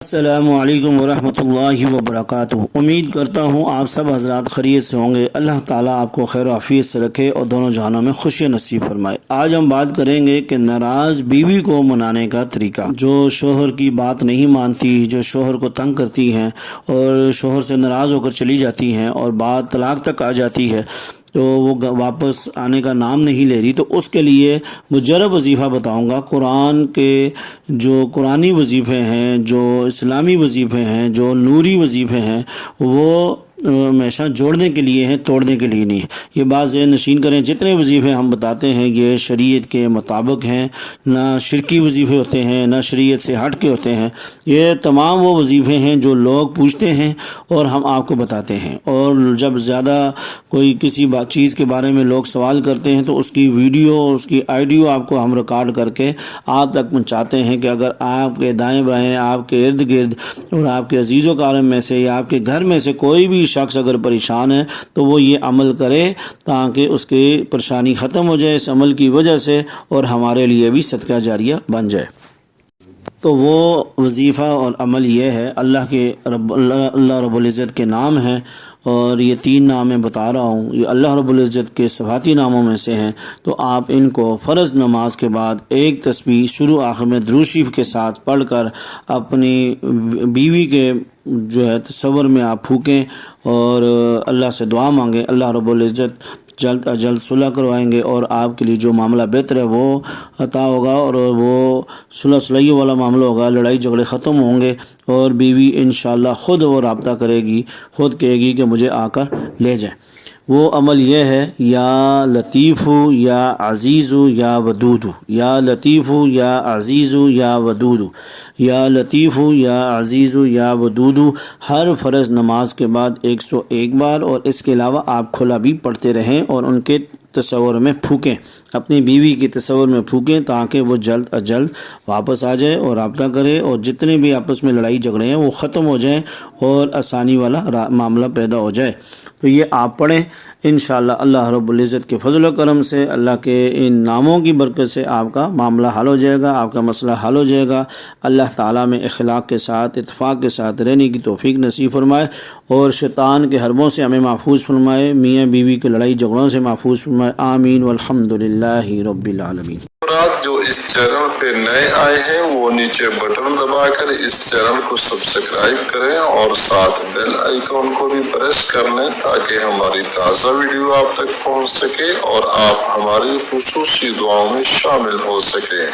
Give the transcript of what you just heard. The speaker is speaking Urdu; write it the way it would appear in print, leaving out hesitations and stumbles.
السلام علیکم ورحمۃ اللہ وبرکاتہ۔ امید کرتا ہوں آپ سب حضرات خیریت سے ہوں گے۔ اللہ تعالیٰ آپ کو خیر و عافیت سے رکھے اور دونوں جہانوں میں خوشی نصیب فرمائے۔ آج ہم بات کریں گے کہ ناراض بیوی کو منانے کا طریقہ۔ جو شوہر کی بات نہیں مانتی، جو شوہر کو تنگ کرتی ہیں اور شوہر سے ناراض ہو کر چلی جاتی ہیں اور بات طلاق تک آ جاتی ہے تو وہ واپس آنے کا نام نہیں لے رہی، تو اس کے لیے مجرب وظیفہ بتاؤں گا۔ قرآن کے جو قرآنی وظیفے ہیں، جو اسلامی وظیفے ہیں، جو نوری وظیفے ہیں، وہ ہمیشہ جوڑنے کے لیے ہیں، توڑنے کے لیے نہیں۔ یہ بات ذہن نشین کریں، جتنے وظیفے ہم بتاتے ہیں یہ شریعت کے مطابق ہیں، نہ شرکی وظیفے ہوتے ہیں، نہ شریعت سے ہٹ کے ہوتے ہیں۔ یہ تمام وہ وظیفے ہیں جو لوگ پوچھتے ہیں اور ہم آپ کو بتاتے ہیں، اور جب زیادہ کوئی کسی چیز کے بارے میں لوگ سوال کرتے ہیں تو اس کی ویڈیو، اس کی آڈیو آپ کو ہم ریکارڈ کر کے آپ تک پہنچاتے ہیں کہ اگر آپ کے دائیں بائیں، آپ کے ارد گرد اور آپ کے عزیز و اقارب میں سے یا آپ کے گھر میں سے کوئی بھی شخص اگر پریشان ہے تو وہ یہ عمل کرے تاکہ اس کی پریشانی ختم ہو جائے اس عمل کی وجہ سے، اور ہمارے لیے بھی صدقہ جاریہ بن جائے۔ تو وہ وظیفہ اور عمل یہ ہے، اللہ رب العزت کے نام ہیں، اور یہ 3 نام میں بتا رہا ہوں، یہ اللہ رب العزت کے صفاتی ناموں میں سے ہیں۔ تو آپ ان کو فرض نماز کے بعد ایک تسبیح شروع آخر میں درود شریف کے ساتھ پڑھ کر اپنی بیوی کے جو ہے تصور میں آپ پھونکیں اور اللہ سے دعا مانگیں۔ اللہ رب العزت جلد از جلد صلح کروائیں گے اور آپ کے لیے جو معاملہ بہتر ہے وہ عطا ہوگا، اور وہ صلح والا معاملہ ہوگا، لڑائی جھگڑے ختم ہوں گے، اور بیوی انشاءاللہ خود وہ رابطہ کرے گی، خود کہے گی کہ مجھے آ کر لے جائیں۔ وہ عمل یہ ہے، یا لطیف یا عزیز یا ودود، یا لطیف یا عزیز یا ودود، یا لطیف یا عزیز یا ودود، ہر فرض نماز کے بعد 101 بار، اور اس کے علاوہ آپ کھلا بھی پڑھتے رہیں اور ان کے تصور میں پھونکیں، اپنی بیوی کے تصور میں پھونکیں تاکہ وہ جلد از جلد واپس آ جائے اور رابطہ کرے، اور جتنے بھی آپس میں لڑائی جھگڑے ہیں وہ ختم ہو جائیں اور آسانی والا معاملہ پیدا ہو جائے۔ تو یہ آپ پڑھیں، انشاءاللہ اللہ رب العزت کے فضل و کرم سے، اللہ کے ان ناموں کی برکت سے آپ کا معاملہ حل ہو جائے گا، آپ کا مسئلہ حل ہو جائے گا۔ اللہ تعالیٰ میں اخلاق کے ساتھ، اتفاق کے ساتھ رہنے کی توفیق نصیب فرمائے، اور شیطان کے حربوں سے ہمیں محفوظ فرمائے، میاں بیوی کے لڑائی جھگڑوں سے محفوظ فرمائے۔ آمین والحمدللہ رب العالمین۔ جو اس چینل پہ نئے آئے ہیں وہ نیچے بٹن دبا کر اس چینل کو سبسکرائب کریں اور ساتھ بیل آئیکن کو بھی پریس کر لیں تاکہ ہماری تازہ ویڈیو آپ تک پہنچ سکے اور آپ ہماری خصوصی دعاؤں میں شامل ہو سکیں۔